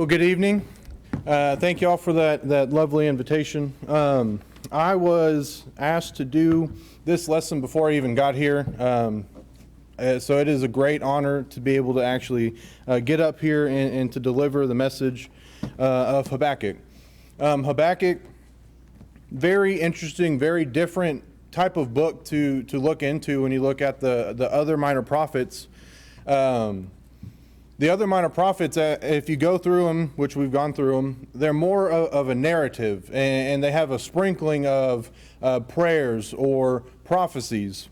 Well, good evening. Thank you all for that lovely invitation. I was asked to do this lesson before I even got here, so it is a great honor to be able to actually get up here and to deliver the message of Habakkuk. Habakkuk, very interesting, very different type of book to look into when you look at the other minor prophets. The other minor prophets, if you go through them, which we've gone through them, they're more of a narrative, and they have a sprinkling of prayers or prophecies.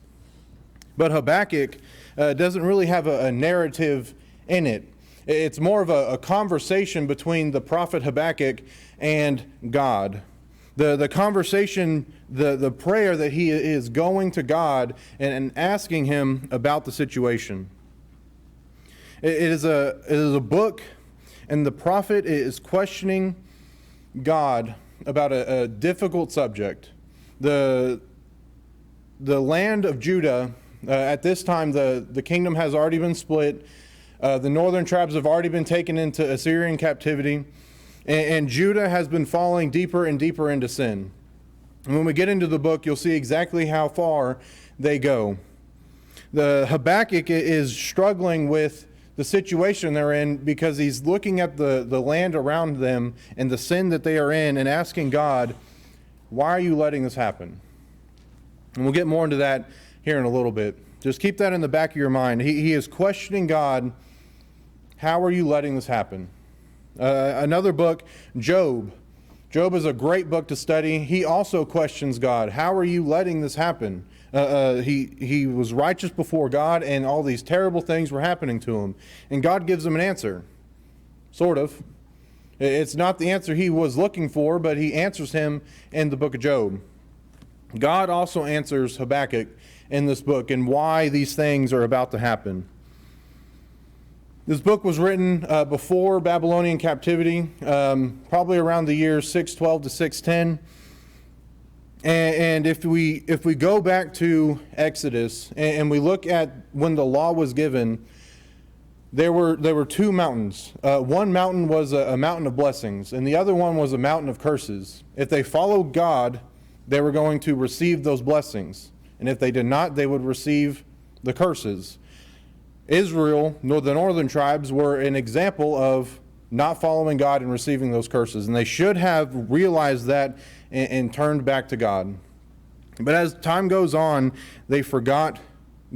But Habakkuk doesn't really have a narrative in it. It's more of a conversation between the prophet Habakkuk and God. The conversation, the prayer that he is going to God and asking him about the situation. It is a book, and the prophet is questioning God about a difficult subject. The land of Judah, at this time, the kingdom has already been split. The northern tribes have already been taken into Assyrian captivity, and Judah has been falling deeper and deeper into sin. And when we get into the book, you'll see exactly how far they go. The Habakkuk is struggling with the situation they're in because he's looking at the land around them and the sin that they are in and asking God, why are you letting this happen? And we'll get more into that here in a little bit. Just keep that in the back of your mind. He is questioning God, how are you letting this happen? Another book, Job. Job is a great book to study. He also questions God, how are you letting this happen? He was righteous before God, and all these terrible things were happening to him. And God gives him an answer, sort of. It's not the answer he was looking for, but he answers him in the book of Job. God also answers Habakkuk in this book and why these things are about to happen. This book was written before Babylonian captivity, probably around the year 612 to 610. And if we go back to Exodus and we look at when the law was given, there were two mountains. One mountain was a mountain of blessings, and the other one was a mountain of curses. If they followed God, they were going to receive those blessings, and if they did not, they would receive the curses. Israel, the northern tribes, were an example of not following God and receiving those curses, and they should have realized that and turned back to God. But as time goes on, they forgot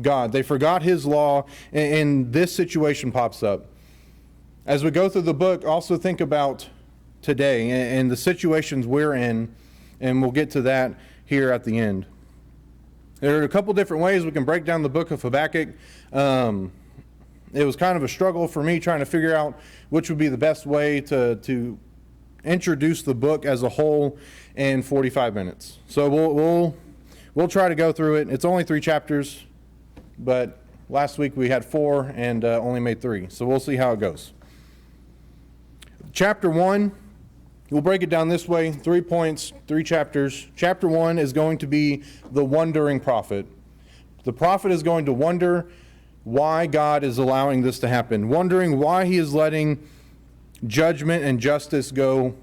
God. They forgot His law, and this situation pops up. As we go through the book, also think about today and the situations we're in, and we'll get to that here at the end. There are a couple different ways we can break down the book of Habakkuk. It was kind of a struggle for me trying to figure out which would be the best way to introduce the book as a whole in 45 minutes. So we'll try to go through it. It's only 3 chapters, but last week we had 4 and only made 3. So we'll see how it goes. Chapter 1, we'll break it down this way, 3 points, 3 chapters. Chapter 1 is going to be the wondering prophet. The prophet is going to wonder why God is allowing this to happen, wondering why He is letting judgment and justice go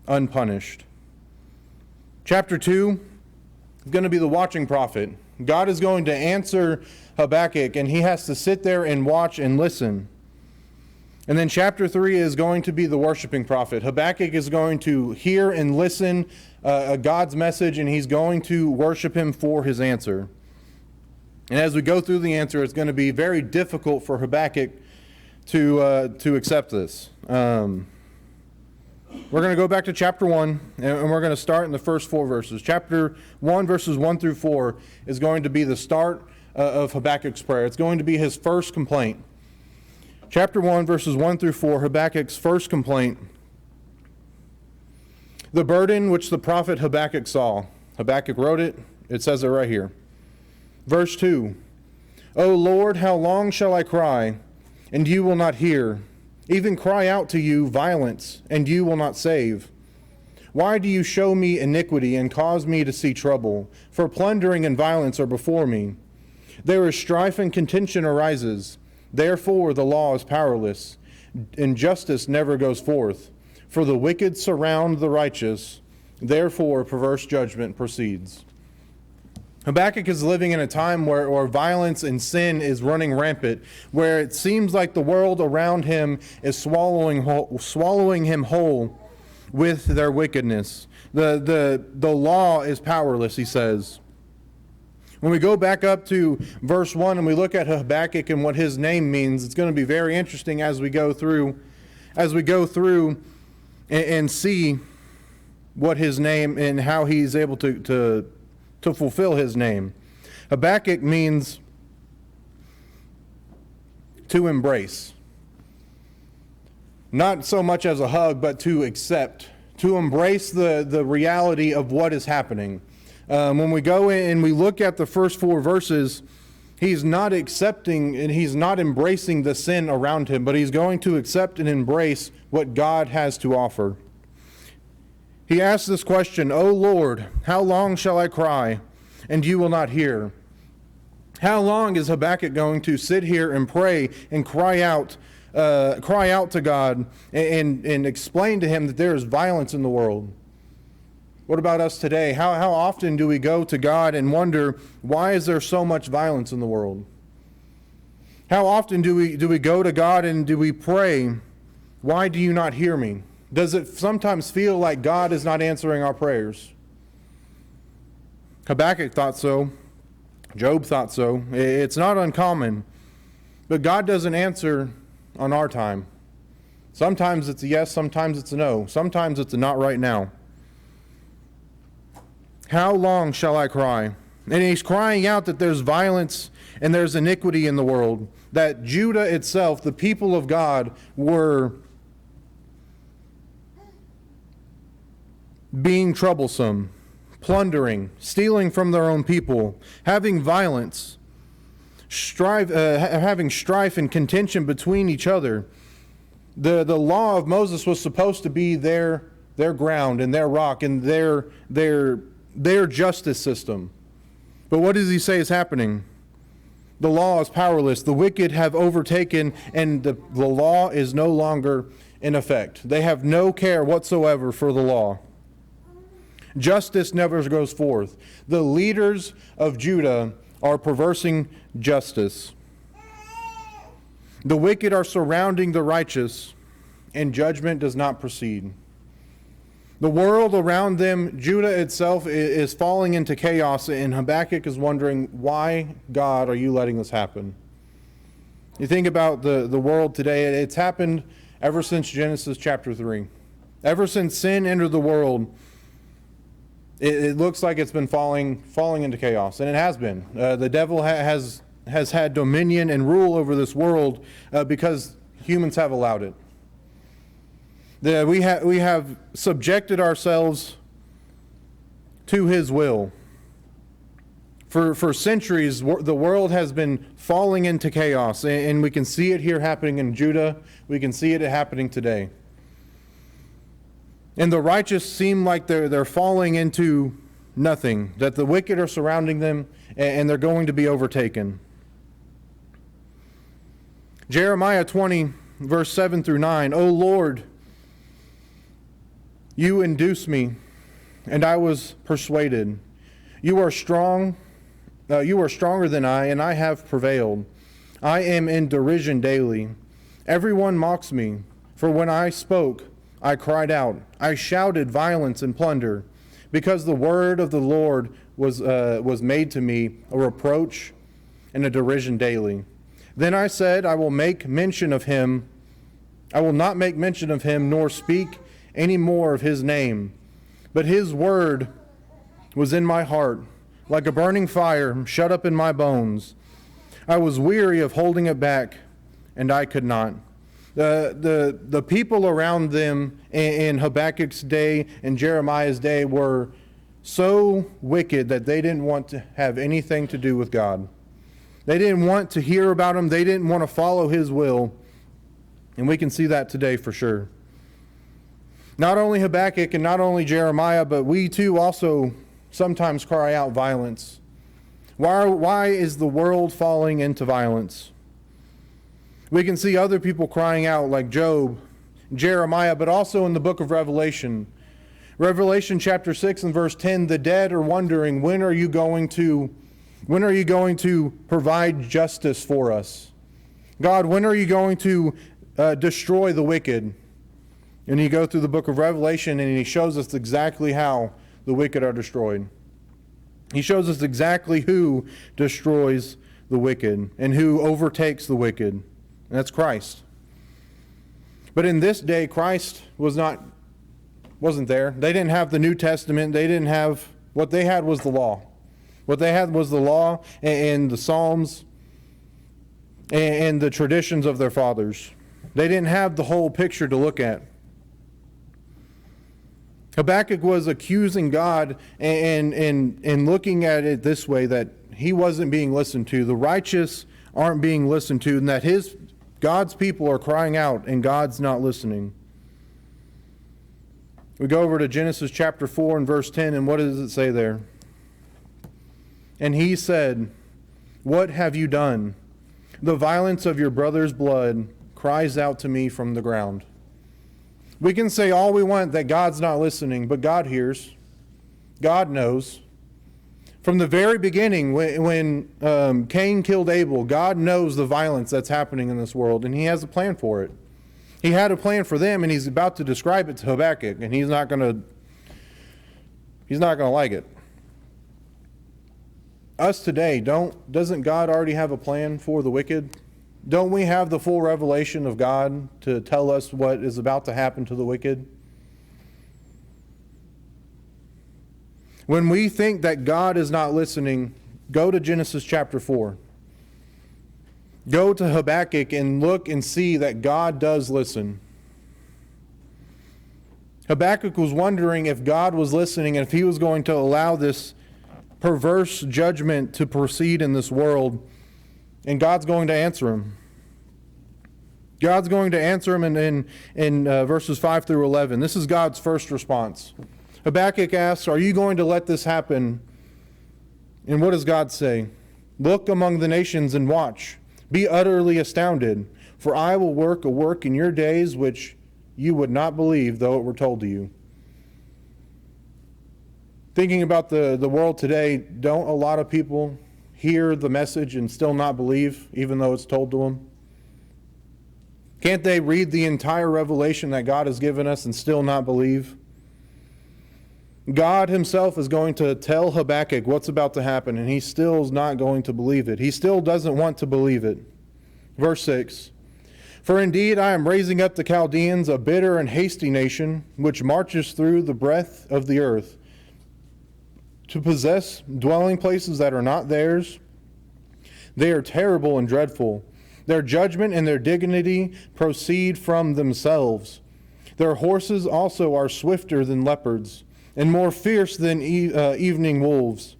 unpunished. Chapter 2 is going to be the watching prophet. God is going to answer Habakkuk, and he has to sit there and watch and listen. And then chapter 3 is going to be the worshiping prophet. Habakkuk is going to hear and listen God's message, and he's going to worship Him for His answer. And as we go through the answer, it's going to be very difficult for Habakkuk to accept this. We're going to go back to chapter 1, and we're going to start in the first 4 verses. Chapter 1, verses 1 through 4, is going to be the start of Habakkuk's prayer. It's going to be his first complaint. Chapter 1, verses 1 through 4, Habakkuk's first complaint. The burden which the prophet Habakkuk saw. Habakkuk wrote it. It says it right here. Verse 2, O Lord, how long shall I cry, and you will not hear? Even cry out to you violence, and you will not save. Why do you show me iniquity and cause me to see trouble? For plundering and violence are before me. There is strife and contention arises. Therefore the law is powerless. and justice never goes forth. For the wicked surround the righteous, therefore perverse judgment proceeds. Habakkuk is living in a time where violence and sin is running rampant, where it seems like the world around him is swallowing him whole with their wickedness. The law is powerless, he says. When we go back up to verse 1 and we look at Habakkuk and what his name means, it's going to be very interesting as we go through and see what his name and how he's able to fulfill his name. Habakkuk means to embrace. Not so much as a hug, but to accept, to embrace the reality of what is happening. When we go in and we look at the first 4 verses, he's not accepting and he's not embracing the sin around him, but he's going to accept and embrace what God has to offer. He asks this question, "O Lord, how long shall I cry, and you will not hear?" How long is Habakkuk going to sit here and pray and cry out to God and explain to him that there is violence in the world? What about us today? How often do we go to God and wonder, why is there so much violence in the world? How often do we go to God and do we pray, "Why do you not hear me?" Does it sometimes feel like God is not answering our prayers? Habakkuk thought so. Job thought so. It's not uncommon. But God doesn't answer on our time. Sometimes it's a yes, sometimes it's a no. Sometimes it's a not right now. How long shall I cry? And he's crying out that there's violence and there's iniquity in the world. That Judah itself, the people of God, were being troublesome, plundering, stealing from their own people, having violence, having strife and contention between each other. The law of Moses was supposed to be their ground and their rock and their justice system. But what does he say is happening? The law is powerless. The wicked have overtaken, and the law is no longer in effect. They have no care whatsoever for the law. Justice never goes forth. The leaders of Judah are perversing justice. The wicked are surrounding the righteous, and judgment does not proceed. The world around them, Judah itself, is falling into chaos, and Habakkuk is wondering, why, God, are you letting this happen? You think about the world today, it's happened ever since Genesis chapter 3. Ever since sin entered the world, it looks like it's been falling into chaos, and it has been. The devil has had dominion and rule over this world because humans have allowed it. We have subjected ourselves to his will. For centuries, the world has been falling into chaos, and we can see it here happening in Judah. We can see it happening today. And the righteous seem like they're falling into nothing, that the wicked are surrounding them, and they're going to be overtaken. Jeremiah 20, verse 7 through 9, "O Lord, you induced me, and I was persuaded. You are strong. You are stronger than I, and I have prevailed. I am in derision daily. Everyone mocks me. For when I spoke, I cried out. I shouted violence and plunder, because the word of the Lord was made to me a reproach and a derision daily. Then I said, I will make mention of him. I will not make mention of him, nor speak any more of his name. But his word was in my heart, like a burning fire shut up in my bones. I was weary of holding it back, and I could not." The people around them in Habakkuk's day and Jeremiah's day were so wicked that they didn't want to have anything to do with God. They didn't want to hear about him. They didn't want to follow his will. And we can see that today for sure. Not only Habakkuk and not only Jeremiah, but we too also sometimes cry out violence. Why is the world falling into violence? We can see other people crying out like Job, Jeremiah, but also in the book of Revelation. Revelation chapter 6 and verse 10, the dead are wondering, when are you going to provide justice for us? God, when are you going to destroy the wicked? And you go through the book of Revelation and he shows us exactly how the wicked are destroyed. He shows us exactly who destroys the wicked and who overtakes the wicked. And that's Christ. But in this day, Christ wasn't there. They didn't have the New Testament. They didn't have, what they had was the law. What they had was the law and the Psalms and the traditions of their fathers. They didn't have the whole picture to look at. Habakkuk was accusing God and looking at it this way, that he wasn't being listened to. The righteous aren't being listened to, and that God's people are crying out and God's not listening. We go over to Genesis chapter 4 and verse 10, and what does it say there? And he said, "What have you done? The violence of your brother's blood cries out to me from the ground." We can say all we want that God's not listening, but God hears. God knows. From the very beginning, when Cain killed Abel, God knows the violence that's happening in this world, and he has a plan for it. He had a plan for them, and he's about to describe it to Habakkuk, and he's not going to like it. Us today, doesn't God already have a plan for the wicked? Don't we have the full revelation of God to tell us what is about to happen to the wicked? When we think that God is not listening, go to Genesis chapter 4. Go to Habakkuk and look and see that God does listen. Habakkuk was wondering if God was listening and if he was going to allow this perverse judgment to proceed in this world, and God's going to answer him. God's going to answer him in verses 5 through 11. This is God's first response. Habakkuk asks, "Are you going to let this happen?" And what does God say? "Look among the nations and watch. Be utterly astounded, for I will work a work in your days which you would not believe, though it were told to you." Thinking about the world today, don't a lot of people hear the message and still not believe, even though it's told to them? Can't they read the entire revelation that God has given us and still not believe? God himself is going to tell Habakkuk what's about to happen, and he still is not going to believe it. He still doesn't want to believe it. Verse 6, "For indeed I am raising up the Chaldeans, a bitter and hasty nation, which marches through the breadth of the earth, to possess dwelling places that are not theirs. They are terrible and dreadful. Their judgment and their dignity proceed from themselves. Their horses also are swifter than leopards, and more fierce than evening wolves.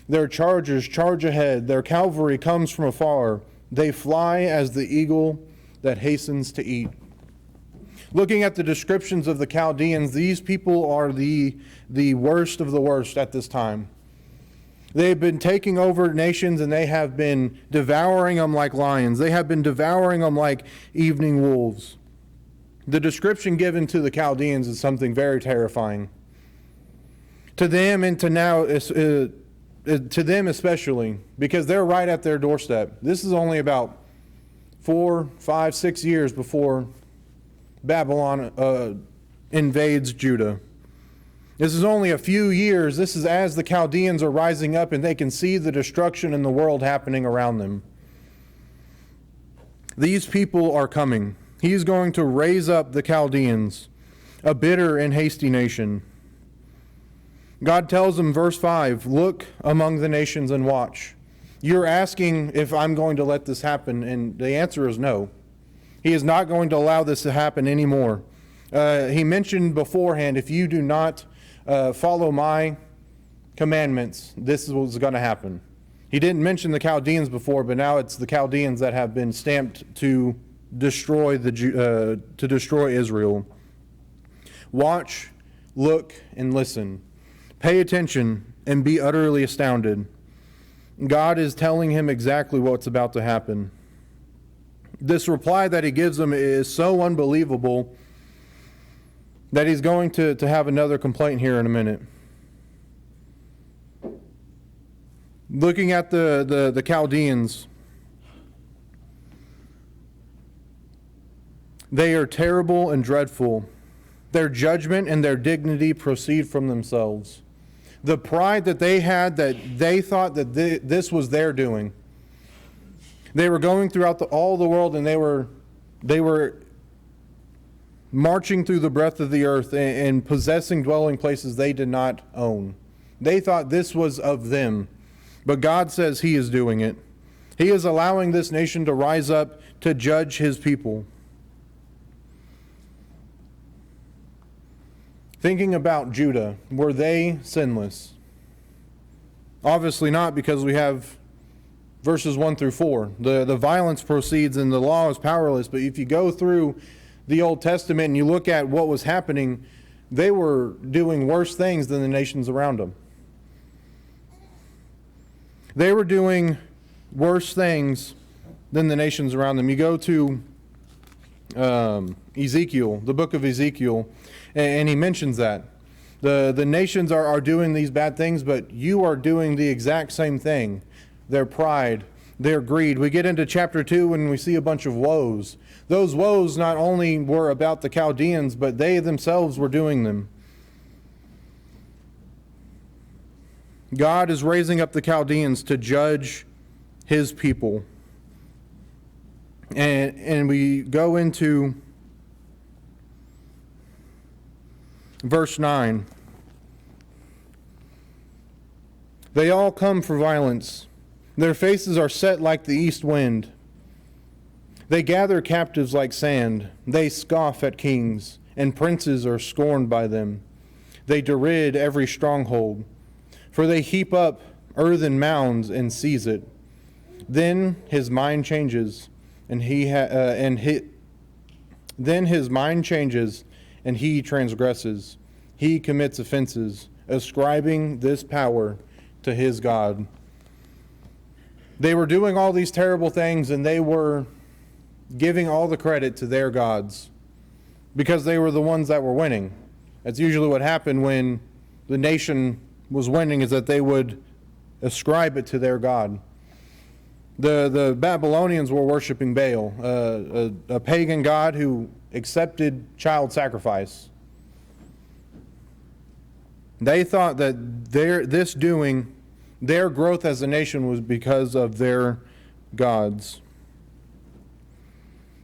Their chargers charge ahead. Their cavalry comes from afar. They fly as the eagle that hastens to eat." Looking at the descriptions of the Chaldeans, these people are the worst of the worst at this time. They've been taking over nations, and they have been devouring them like lions. They have been devouring them like evening wolves. The description given to the Chaldeans is something very terrifying. To them and to them especially, because they're right at their doorstep. This is only about 4, 5, 6 years before Babylon invades Judah. This is only a few years. This is as the Chaldeans are rising up and they can see the destruction in the world happening around them. These people are coming. He's going to raise up the Chaldeans, a bitter and hasty nation. God tells him, verse 5, "Look among the nations and watch." You're asking if I'm going to let this happen, and the answer is no. He is not going to allow this to happen anymore. He mentioned beforehand, if you do not follow my commandments, this is what's going to happen. He didn't mention the Chaldeans before, but now it's the Chaldeans that have been stamped to destroy Israel. Watch, look, and listen. Pay attention and be utterly astounded. God is telling him exactly what's about to happen. this reply that he gives them is so unbelievable that he's going to have another complaint here in a minute. Looking at the Chaldeans, they are terrible and dreadful. Their judgment and their dignity proceed from themselves. The pride that they had, that they thought that this was their doing. They were going throughout all the world, and they were marching through the breadth of the earth and possessing dwelling places they did not own. They thought this was of them. But God says he is doing it. He is allowing this nation to rise up to judge his people. Thinking about Judah, were they sinless? Obviously not, because we have verses 1 through 4. The violence proceeds and the law is powerless. But if you go through the Old Testament and you look at what was happening, they were doing worse things than the nations around them. They were doing worse things than the nations around them. You go to Ezekiel, the book of Ezekiel, and he mentions that. The nations are doing these bad things, but you are doing the exact same thing. Their pride, their greed. We get into chapter 2 and we see a bunch of woes. Those woes not only were about the Chaldeans, but they themselves were doing them. God is raising up the Chaldeans to judge his people. And we go into verse 9. They all come for violence. Their faces are set like the east wind. They gather captives like sand. They scoff at kings, and princes are scorned by them. They deride every stronghold, for they heap up earthen mounds and seize it. Then his mind changes, and then his mind changes, and he transgresses. He commits offenses, ascribing this power to his God. They were doing all these terrible things, and they were giving all the credit to their gods because they were the ones that were winning. That's usually what happened when the nation was winning, is that they would ascribe it to their God. The Babylonians were worshiping Baal, a pagan god who accepted child sacrifice. They thought that their growth as a nation was because of their gods.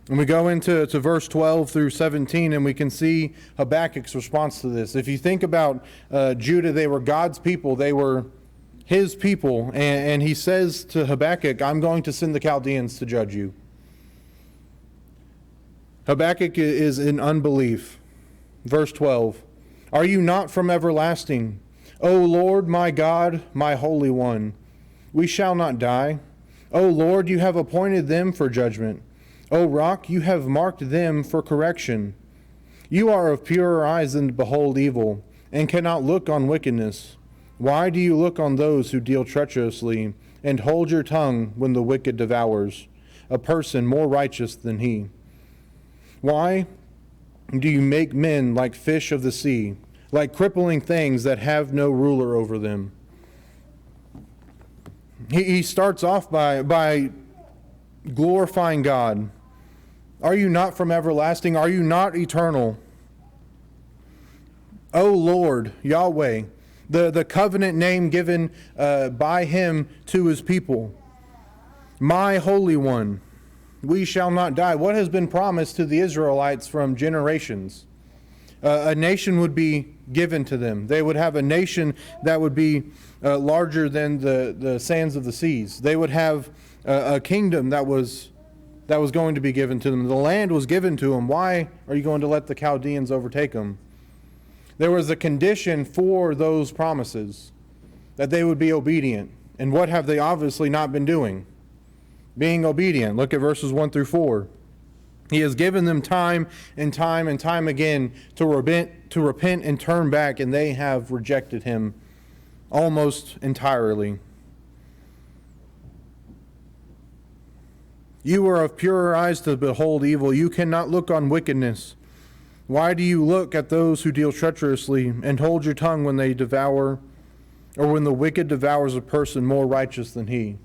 And we go into verse 12 through 17, and we can see Habakkuk's response to this. If you think about Judah, they were God's people. They were his people. And he says to Habakkuk, I'm going to send the Chaldeans to judge you. Habakkuk is in unbelief. Verse 12, are you not from everlasting? O Lord, my God, my Holy One, we shall not die. O Lord, you have appointed them for judgment. O Rock, you have marked them for correction. You are of purer eyes than to behold evil, and cannot look on wickedness. Why do you look on those who deal treacherously, and hold your tongue when the wicked devours a person more righteous than he? Why do you make men like fish of the sea, like crippling things that have no ruler over them? He starts off by glorifying God. Are you not from everlasting? Are you not eternal? O Lord, Yahweh, the covenant name given by him to his people. My Holy One, we shall not die. What has been promised to the Israelites from generations? A nation would be given to them. They would have a nation that would be larger than the sands of the seas. They would have a kingdom that was going to be given to them. The land was given to them. Why are you going to let the Chaldeans overtake them? There was a condition for those promises, that they would be obedient. And what have they obviously not been doing? Being obedient. Look at verses 1 through 4. He has given them time and time and time again to repent and turn back, and they have rejected him almost entirely. You are of purer eyes to behold evil. You cannot look on wickedness. Why do you look at those who deal treacherously, and hold your tongue when they devour, or when the wicked devours a person more righteous than he?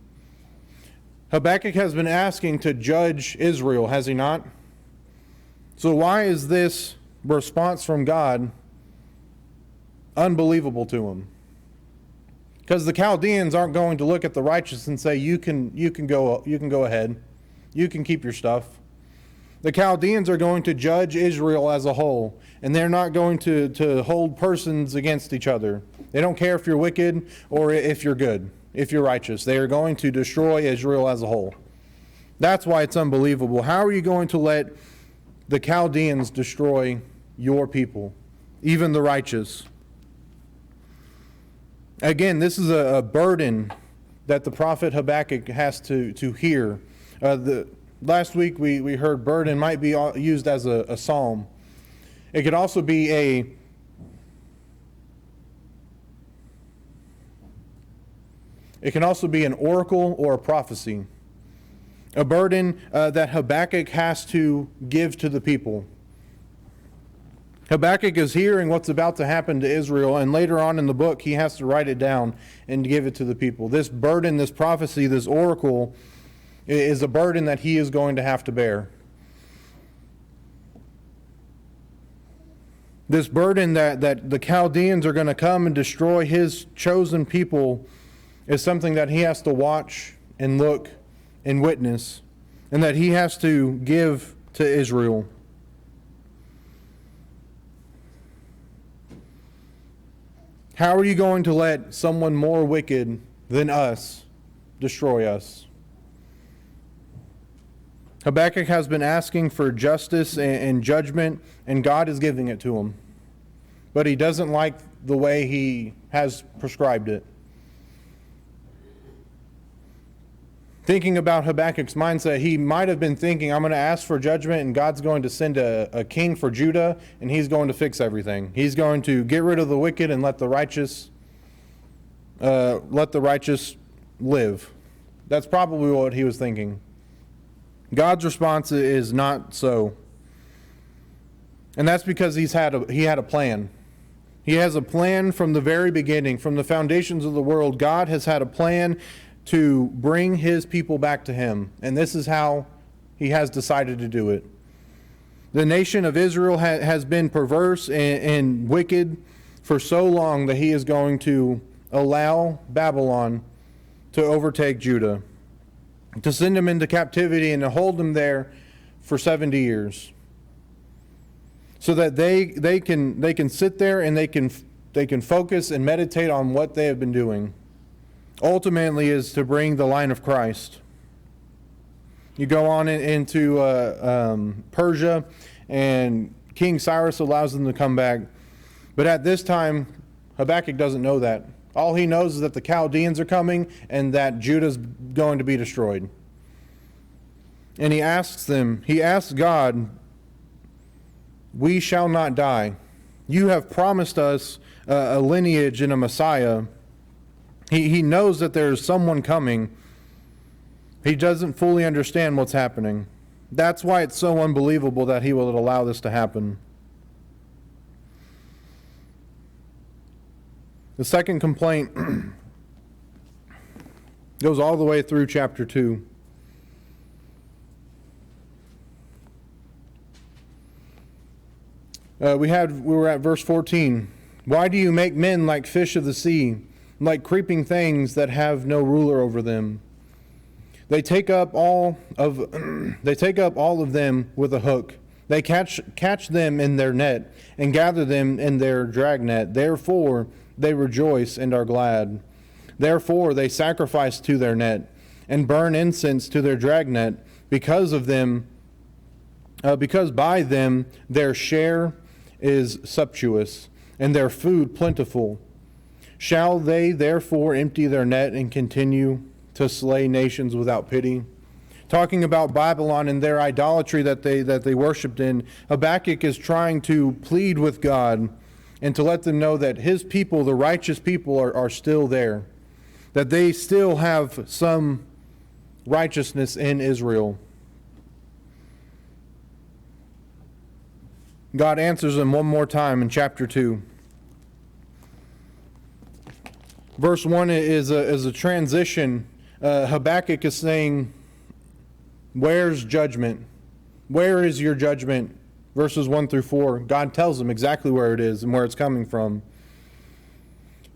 Habakkuk has been asking to judge Israel, has he not? So why is this response from God unbelievable to him? Because the Chaldeans aren't going to look at the righteous and say, you can go ahead. You can keep your stuff. The Chaldeans are going to judge Israel as a whole, and they're not going to hold persons against each other. They don't care if you're wicked or if you're good, if you're righteous. They are going to destroy Israel as a whole. That's why it's unbelievable. How are you going to let the Chaldeans destroy your people, even the righteous? Again, this is a burden that the prophet Habakkuk has to hear. Last week we heard burden might be used as a psalm. It could also be an oracle or a prophecy. A burden that Habakkuk has to give to the people. Habakkuk is hearing what's about to happen to Israel, and later on in the book he has to write it down and give it to the people. This burden, this prophecy, this oracle is a burden that he is going to have to bear. This burden that the Chaldeans are going to come and destroy his chosen people is something that he has to watch and look and witness, and that he has to give to Israel. How are you going to let someone more wicked than us destroy us? Habakkuk has been asking for justice and judgment, and God is giving it to him. But he doesn't like the way he has prescribed it. Thinking about Habakkuk's mindset, he might have been thinking, I'm going to ask for judgment, and God's going to send a king for Judah, and he's going to fix everything. He's going to get rid of the wicked and let the righteous live. That's probably what he was thinking. God's response is not so. And that's because he had a plan. He has a plan from the very beginning, from the foundations of the world. God has had a plan to bring his people back to him. And this is how he has decided to do it. The nation of Israel has been perverse and wicked for so long that he is going to allow Babylon to overtake Judah, to send them into captivity and to hold them there for 70 years. So that they can sit there and they can focus and meditate on what they have been doing. Ultimately is to bring the line of Christ. You go on into Persia, and King Cyrus allows them to come back. But at this time, Habakkuk doesn't know that. All he knows is that the Chaldeans are coming and that Judah's going to be destroyed. And he asks God, we shall not die. You have promised us a lineage and a Messiah. He knows that there's someone coming. He doesn't fully understand what's happening. That's why it's so unbelievable that he will allow this to happen. The second complaint goes all the way through chapter 2. We were at verse 14. Why do you make men like fish of the sea, like creeping things that have no ruler over them? They take up all of them with a hook. They catch them in their net and gather them in their dragnet. Therefore they rejoice and are glad. Therefore they sacrifice to their net and burn incense to their dragnet, because by them their share is sumptuous, and their food plentiful. Shall they therefore empty their net and continue to slay nations without pity? Talking about Babylon and their idolatry that they worshipped in, Habakkuk is trying to plead with God and to let them know that his people, the righteous people, are still there, that they still have some righteousness in Israel. God answers him one more time in chapter 2. Verse 1 is a transition. Habakkuk is saying, where's judgment? Where is your judgment? Verses 1 through 4. God tells him exactly where it is and where it's coming from.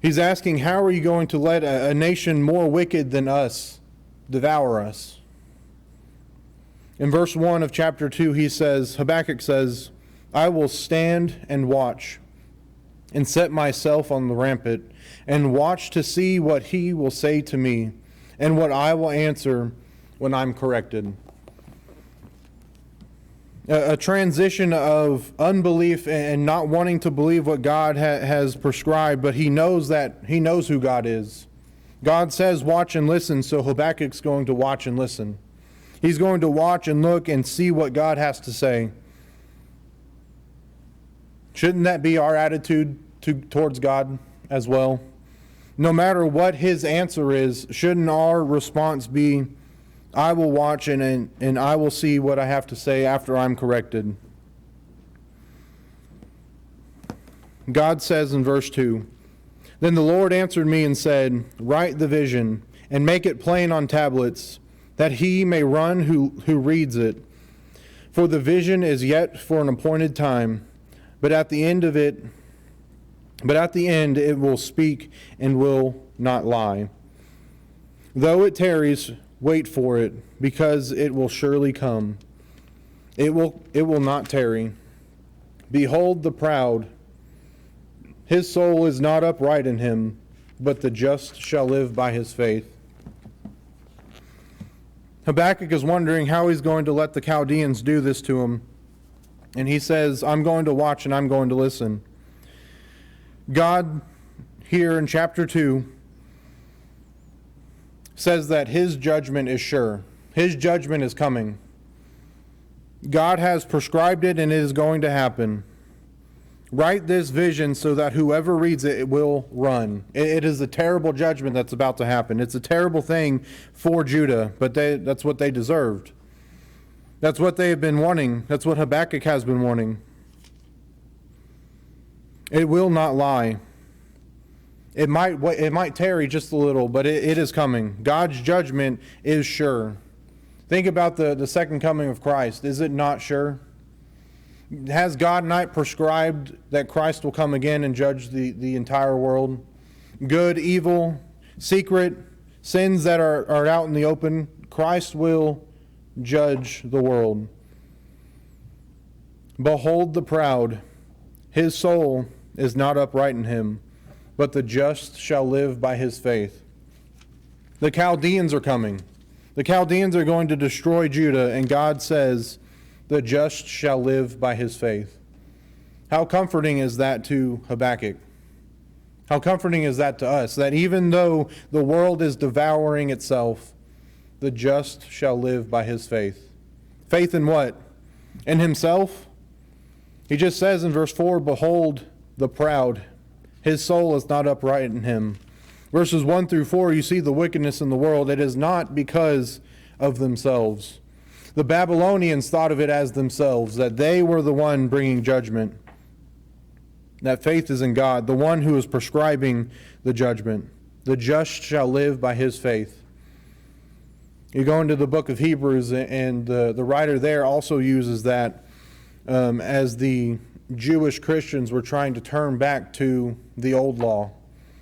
He's asking, how are you going to let a nation more wicked than us devour us? In verse 1 of chapter 2, Habakkuk says, I will stand and watch and set myself on the rampart and watch to see what he will say to me and what I will answer when I'm corrected. A transition of unbelief and not wanting to believe what God has prescribed, but he knows who God is. God says, watch and listen, so Habakkuk's going to watch and listen. He's going to watch and look and see what God has to say. Shouldn't that be our attitude towards God as well? No matter what his answer is, shouldn't our response be, I will watch and I will see what I have to say after I'm corrected? God says in verse 2, Then the Lord answered me and said, Write the vision and make it plain on tablets, that he may run who reads it. For the vision is yet for an appointed time, but at the end it will speak and will not lie. Though it tarries, wait for it, because it will surely come. It will not tarry. Behold the proud. His soul is not upright in him, but the just shall live by his faith. Habakkuk is wondering how he's going to let the Chaldeans do this to him. And he says, I'm going to watch and I'm going to listen. God, here in chapter 2, says that his judgment is sure. His judgment is coming. God has prescribed it and it is going to happen. Write this vision so that whoever reads it will run. It is a terrible judgment that's about to happen. It's a terrible thing for Judah, but that's what they deserved. That's what they have been wanting. That's what Habakkuk has been wanting. It will not lie. It might tarry just a little, but it is coming. God's judgment is sure. Think about the second coming of Christ. Is it not sure? Has God not prescribed that Christ will come again and judge the entire world? Good, evil, secret, sins that are out in the open, Christ will judge the world. Behold the proud. His soul is not upright in him, but the just shall live by his faith. The Chaldeans are coming. The Chaldeans are going to destroy Judah, and God says, the just shall live by his faith. How comforting is that to Habakkuk? How comforting is that to us? That even though the world is devouring itself, the just shall live by his faith. Faith in what? In himself? He just says in verse 4, Behold the proud. His soul is not upright in him. Verses 1 through 4, you see the wickedness in the world. It is not because of themselves. The Babylonians thought of it as themselves, that they were the one bringing judgment. That faith is in God, the one who is prescribing the judgment. The just shall live by his faith. You go into the book of Hebrews, and the writer there also uses that as the Jewish Christians were trying to turn back to the old law,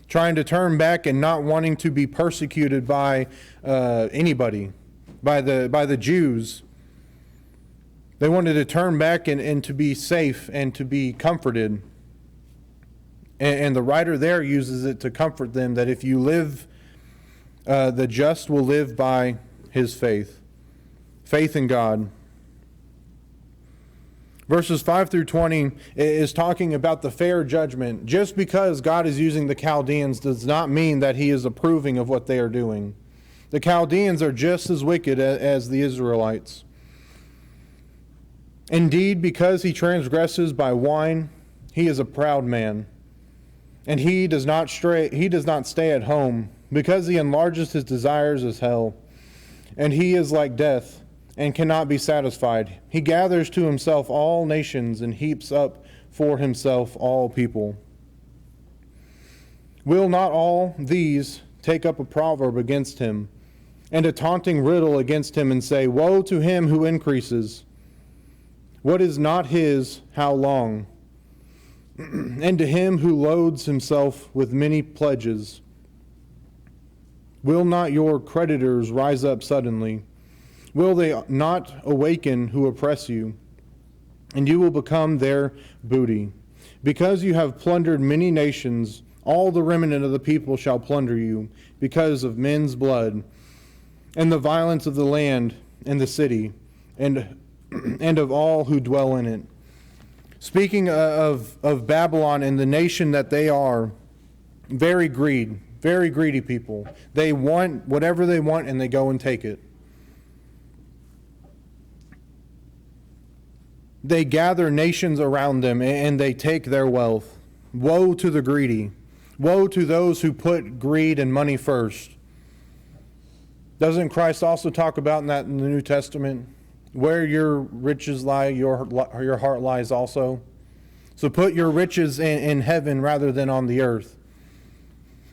trying to turn back and not wanting to be persecuted by anybody, by the Jews. They wanted to turn back and to be safe and to be comforted. And the writer there uses it to comfort them that if you live, the just will live by his faith. Faith in God. Verses 5 through 20 is talking about the fair judgment. Just because God is using the Chaldeans does not mean that he is approving of what they are doing. The Chaldeans are just as wicked as the Israelites. Indeed, because he transgresses by wine, he is a proud man. And he does not stay at home, because he enlarges his desires as hell. And he is like death, and cannot be satisfied. He gathers to himself all nations and heaps up for himself all people. Will not all these take up a proverb against him, and a taunting riddle against him, and say, Woe to him who increases! What is not his, how long? And to him who loads himself with many pledges. Will not your creditors rise up suddenly? Will they not awaken who oppress you? And you will become their booty. Because you have plundered many nations, all the remnant of the people shall plunder you, because of men's blood, and the violence of the land and the city, and of all who dwell in it. Speaking of Babylon and the nation that they are, very greedy people. They want whatever they want and they go and take it. They gather nations around them and they take their wealth. Woe to the greedy. Woe to those who put greed and money first. Doesn't Christ also talk about that in the New Testament? Where your riches lie, your heart lies also. So put your riches in heaven rather than on the earth.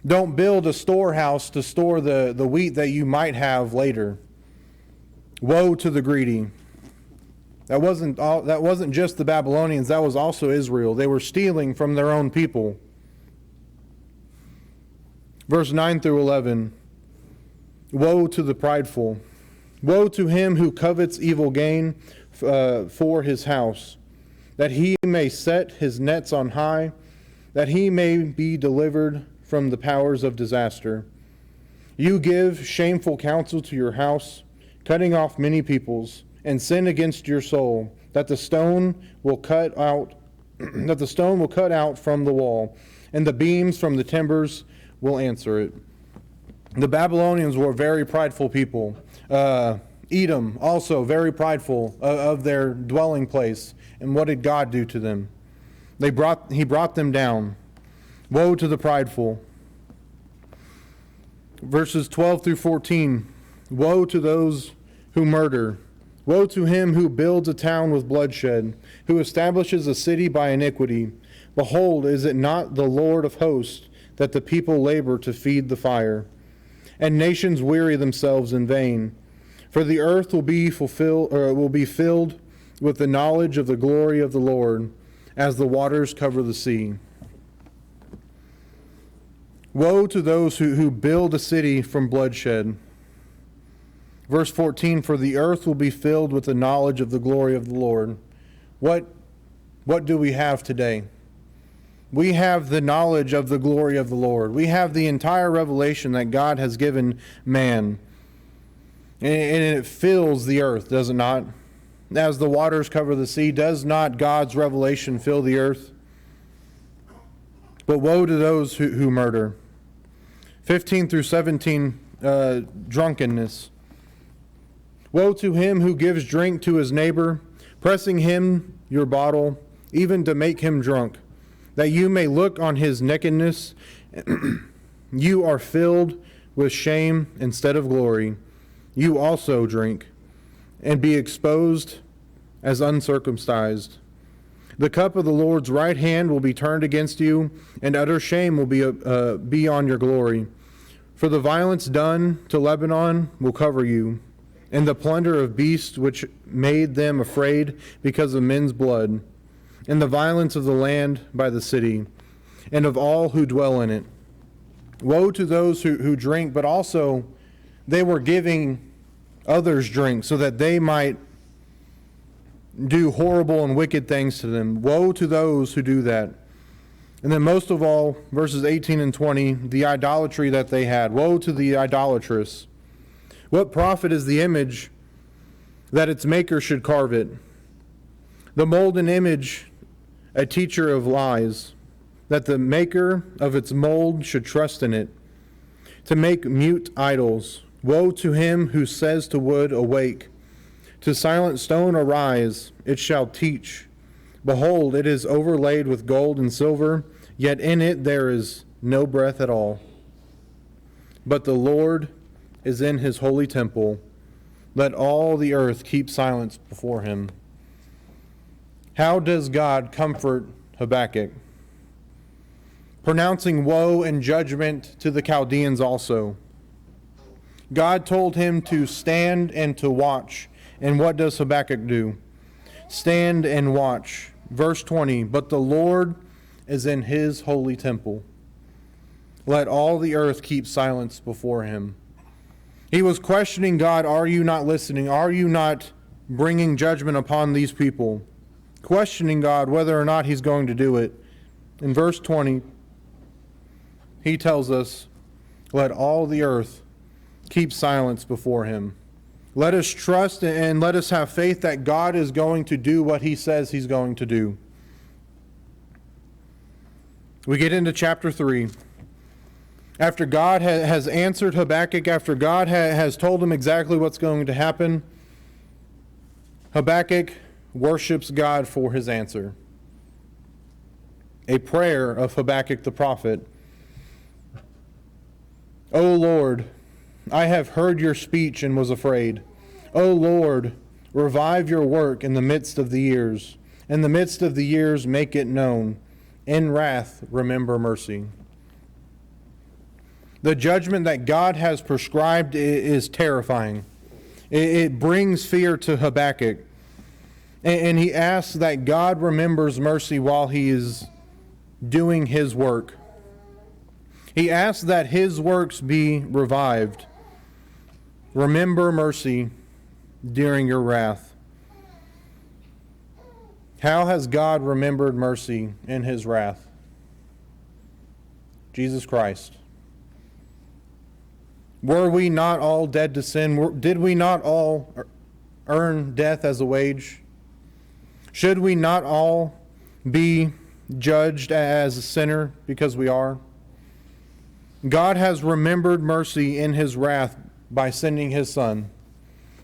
Don't build a storehouse to store the wheat that you might have later. Woe to the greedy. That wasn't just the Babylonians, that was also Israel. They were stealing from their own people. Verse 9 through 11. Woe to the prideful. Woe to him who covets evil gain for his house, that he may set his nets on high, that he may be delivered from the powers of disaster. You give shameful counsel to your house, cutting off many peoples, and sin against your soul, that the stone will cut out from the wall, and the beams from the timbers will answer it. The Babylonians were a very prideful people. Edom also very prideful of their dwelling place. And what did God do to them? He brought them down. Woe to the prideful. Verses 12 through 14. Woe to those who murder. Woe to him who builds a town with bloodshed, who establishes a city by iniquity. Behold, is it not the Lord of hosts that the people labor to feed the fire? And nations weary themselves in vain. For the earth will be filled with the knowledge of the glory of the Lord, as the waters cover the sea. Woe to those who build a city from bloodshed. Verse 14, for the earth will be filled with the knowledge of the glory of the Lord. What do we have today? We have the knowledge of the glory of the Lord. We have the entire revelation that God has given man. And it fills the earth, does it not? As the waters cover the sea, does not God's revelation fill the earth? But woe to those who murder. 15 through 17, drunkenness. Woe to him who gives drink to his neighbor, pressing him your bottle, even to make him drunk, that you may look on his nakedness. You are filled with shame instead of glory. You also drink, and be exposed as uncircumcised. The cup of the Lord's right hand will be turned against you, and utter shame will be on your glory. For the violence done to Lebanon will cover you, and the plunder of beasts which made them afraid because of men's blood, and the violence of the land by the city, and of all who dwell in it. Woe to those who drink, but also they were giving others drink so that they might do horrible and wicked things to them. Woe to those who do that. And then most of all, verses 18 and 20, the idolatry that they had. Woe to the idolatrous. What profit is the image that its maker should carve it? The molden image, a teacher of lies, that the maker of its mold should trust in it, to make mute idols. Woe to him who says to wood, awake, to silent stone, arise, it shall teach. Behold, it is overlaid with gold and silver, yet in it there is no breath at all. But the Lord is in his holy temple. Let all the earth keep silence before him. How does God comfort Habakkuk? Pronouncing woe and judgment to the Chaldeans also. God told him to stand and to watch. And what does Habakkuk do? Stand and watch. Verse 20, but the Lord is in his holy temple. Let all the earth keep silence before him. He was questioning God, are you not listening? Are you not bringing judgment upon these people? Questioning God whether or not he's going to do it. In verse 20, he tells us, let all the earth keep silence before him. Let us trust and let us have faith that God is going to do what he says he's going to do. We get into chapter 3. After God has answered Habakkuk, after God has told him exactly what's going to happen, Habakkuk worships God for his answer. A prayer of Habakkuk the prophet. O Lord, I have heard your speech and was afraid. O Lord, revive your work in the midst of the years. In the midst of the years, make it known. In wrath, remember mercy. The judgment that God has prescribed is terrifying. It brings fear to Habakkuk. And he asks that God remembers mercy while he is doing his work. He asks that his works be revived. Remember mercy during your wrath. How has God remembered mercy in his wrath? Jesus Christ. Were we not all dead to sin? Did we not all earn death as a wage? Should we not all be judged as a sinner because we are? God has remembered mercy in his wrath by sending his Son,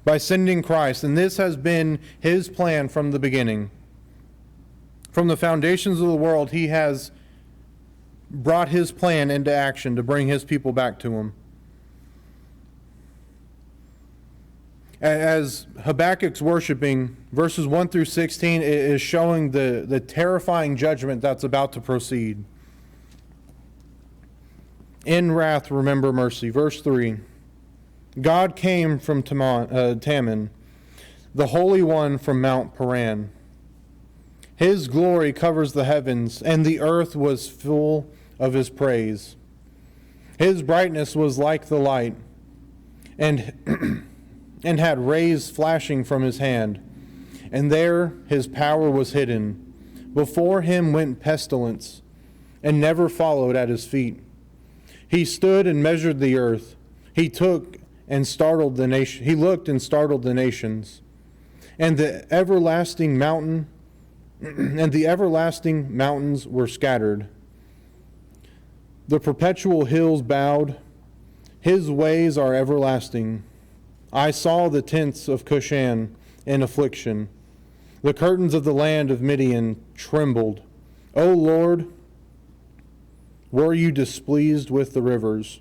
by sending Christ, and this has been his plan from the beginning. From the foundations of the world, he has brought his plan into action to bring his people back to him. As Habakkuk's worshiping, verses 1 through 16 is showing the terrifying judgment that's about to proceed. In wrath, remember mercy. Verse 3. God came from Taman, the Holy One from Mount Paran. His glory covers the heavens, and the earth was full of his praise. His brightness was like the light, and had rays flashing from his hand, and there his power was hidden. Before him went pestilence, and never followed at his feet. He stood and measured the earth. He took and startled the nation. He looked and startled the nations. And the everlasting mountains were scattered. The perpetual hills bowed. His ways are everlasting. I saw the tents of Cushan in affliction. The curtains of the land of Midian trembled. O Lord, were you displeased with the rivers?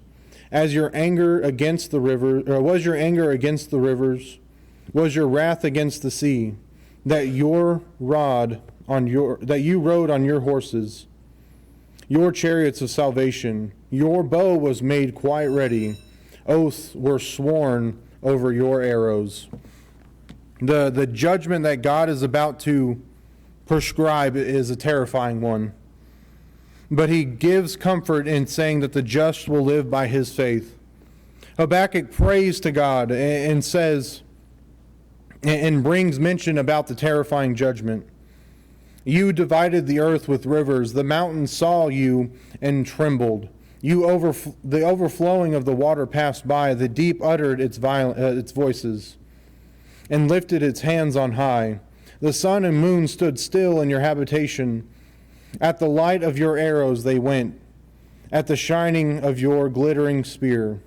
Was your anger against the rivers? Was your wrath against the sea? That you rode on your horses, your chariots of salvation. Your bow was made quite ready. Oaths were sworn over your arrows. The judgment that God is about to prescribe is a terrifying one. But he gives comfort in saying that the just will live by his faith. Habakkuk prays to God and says, and brings mention about the terrifying judgment. You divided the earth with rivers. The mountains saw you and trembled. The overflowing of the water passed by. The deep uttered its voices and lifted its hands on high. The sun and moon stood still in your habitation. At the light of your arrows they went, at the shining of your glittering spear.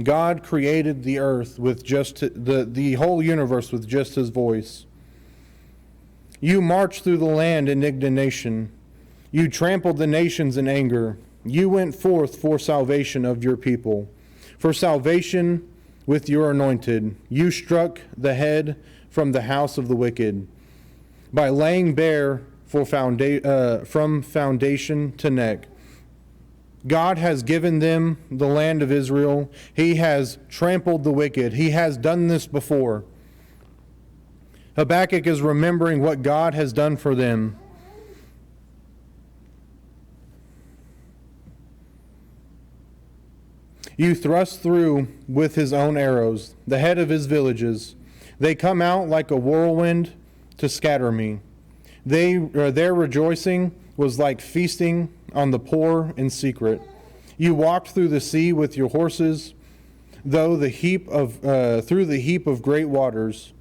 God created the earth with just the whole universe with just his voice. You marched through the land in indignation. You trampled the nations in anger. You went forth for salvation of your people, for salvation with your anointed. You struck the head from the house of the wicked by laying bare from foundation to neck. God has given them the land of Israel. He has trampled the wicked. He has done this before. Habakkuk is remembering what God has done for them. You thrust through with his own arrows the head of his villages. They come out like a whirlwind to scatter me. Their rejoicing was like feasting on the poor in secret. You walked through the sea with your horses, through the heap of great waters.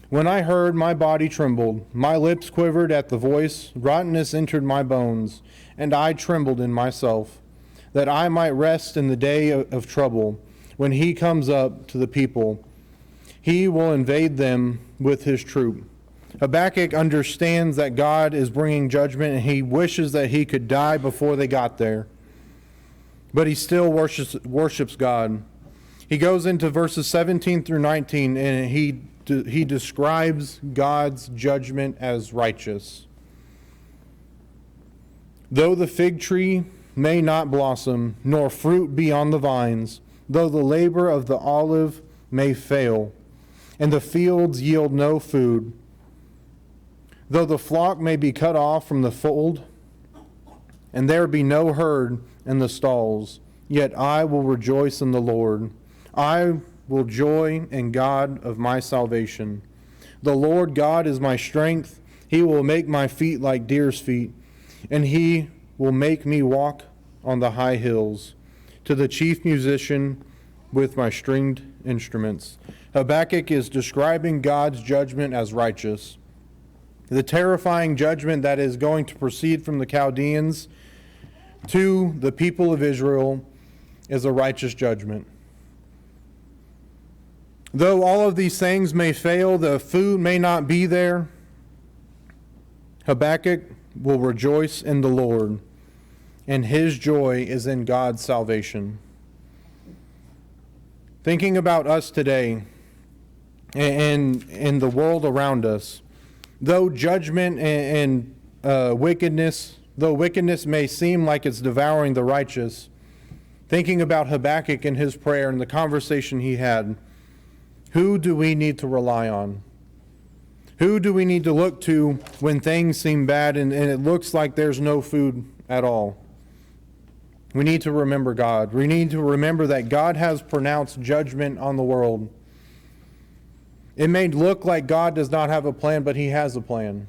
When I heard, my body trembled. My lips quivered at the voice. Rottenness entered my bones, and I trembled in myself, that I might rest in the day of trouble. When he comes up to the people, he will invade them with his troop. Habakkuk understands that God is bringing judgment, and he wishes that he could die before they got there. But he still worships God. He goes into verses 17 through 19, and he describes God's judgment as righteous. Though the fig tree may not blossom, nor fruit be on the vines, though the labor of the olive may fail, and the fields yield no food, though the flock may be cut off from the fold, and there be no herd in the stalls, yet I will rejoice in the Lord. I will joy in God of my salvation. The Lord God is my strength. He will make my feet like deer's feet, and he will make me walk on the high hills. To the chief musician with my stringed instruments. Habakkuk is describing God's judgment as righteous. The terrifying judgment that is going to proceed from the Chaldeans to the people of Israel is a righteous judgment. Though all of these things may fail, the food may not be there, Habakkuk will rejoice in the Lord, and his joy is in God's salvation. Thinking about us today and the world around us, though judgment and wickedness may seem like it's devouring the righteous, thinking about Habakkuk and his prayer and the conversation he had, who do we need to rely on? Who do we need to look to when things seem bad and it looks like there's no food at all? We need to remember God. We need to remember that God has pronounced judgment on the world. It may look like God does not have a plan, but he has a plan.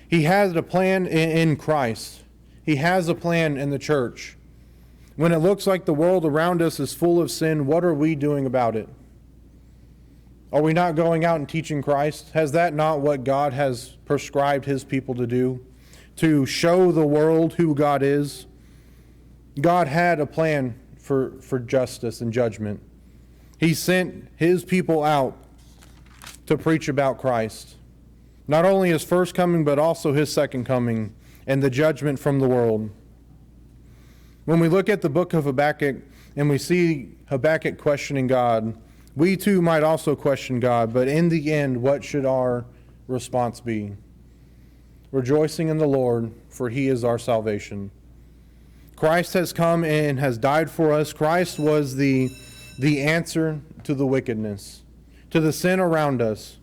He has a plan in Christ. He has a plan in the church. When it looks like the world around us is full of sin, what are we doing about it? Are we not going out and teaching Christ? Has that not what God has prescribed his people to do? To show the world who God is? God had a plan for justice and judgment. He sent his people out to preach about Christ. Not only his first coming, but also his second coming and the judgment from the world. When we look at the book of Habakkuk and we see Habakkuk questioning God, we too might also question God, but in the end, what should our response be? Rejoicing in the Lord, for he is our salvation. Christ has come and has died for us. Christ was the answer to the wickedness, to the sin around us.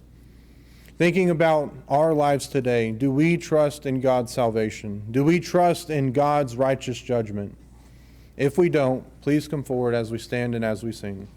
Thinking about our lives today, do we trust in God's salvation? Do we trust in God's righteous judgment? If we don't, please come forward as we stand and as we sing.